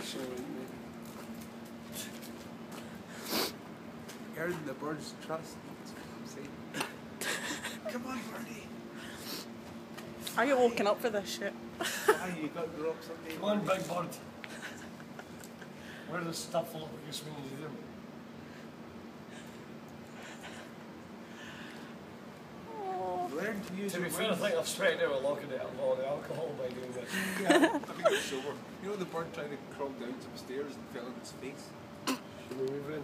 so Earn the bird's trust. That's what I'm saying. Come on, birdie. Are you walking up for this shit? Why you got to drop something? come on, big bird. Where does stuff look like you're swinging to them? Learn to use To be your fair, I wings. think I've sweated out a lot of the alcohol by doing this. Yeah, I think it's sober. You know the bird trying to crawl down some stairs and fell on its face? Should we move in?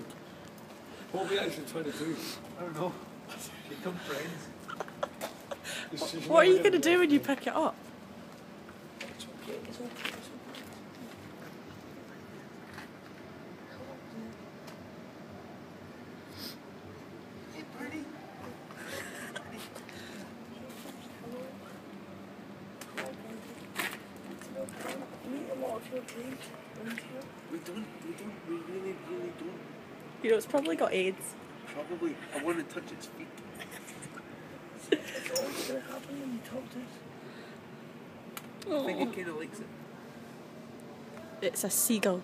What are we actually trying to do? I don't know. Become friends. What are you going to do when you pick it up? It's okay, it's okay, it's okay. Hey, birdie. We really don't. You know, it's probably got AIDS. Probably. I want to touch its feet. It's always going to happen when you talk to us. I think it kind of likes it. It's a seagull.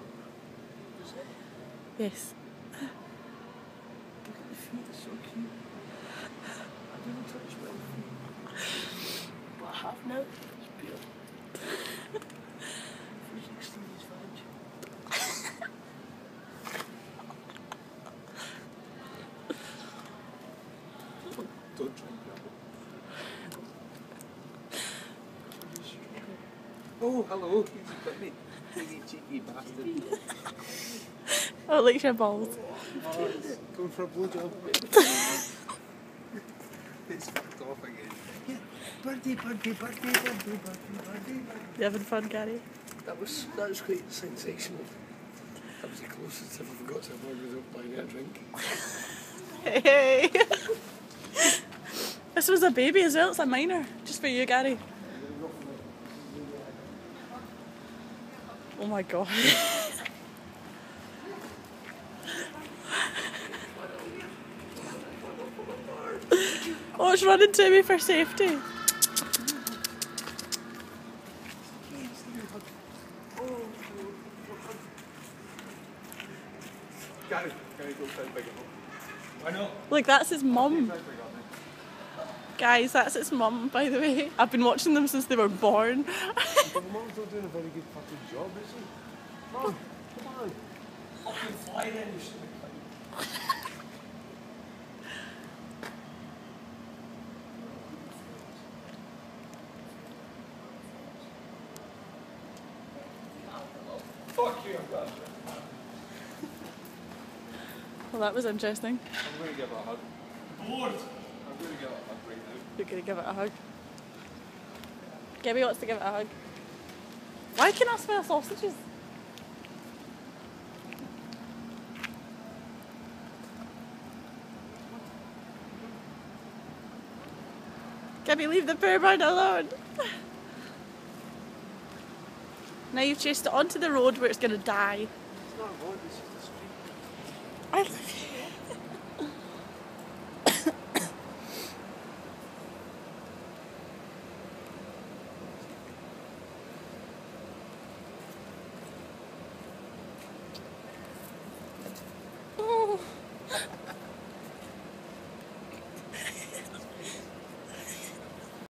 Yes. Look at the feet, it's so cute. I didn't touch my feet. But I have now. It's beautiful. Freezing Stevie's vag. Don't try and grab it. Oh, hello. He's bit me. You cheeky bastard. Oh, it likes your balls. Oh, it's going for a blowjob. It's fucked off again. Yeah. Birdie. You having fun, Gary? That was quite sensational. That was the closest I ever got to a bird without buying a drink. Hey! This was a baby as well, it's a minor. Just for you, Gary. Oh my god. Oh, it's running to me for safety. Gary, go try and pick it up. I know. Look, that's his mum. Guys, that's its mum, by the way. I've been watching them since they were born. But Mum's not doing a very good fucking job, is she? Mum, come on. Fucking fly then, you stupid cunt. Fuck you, bastard. Well, that was interesting. I'm going to give it a hug. Bored. I'm going to give it a hug right now. You're going to give it a hug. Gabby wants to give it a hug. Why can I smell sausages? Gabby, leave the poor bird alone. Now you've chased it onto the road where it's going to die. It's not a road, it's just a street. I love you.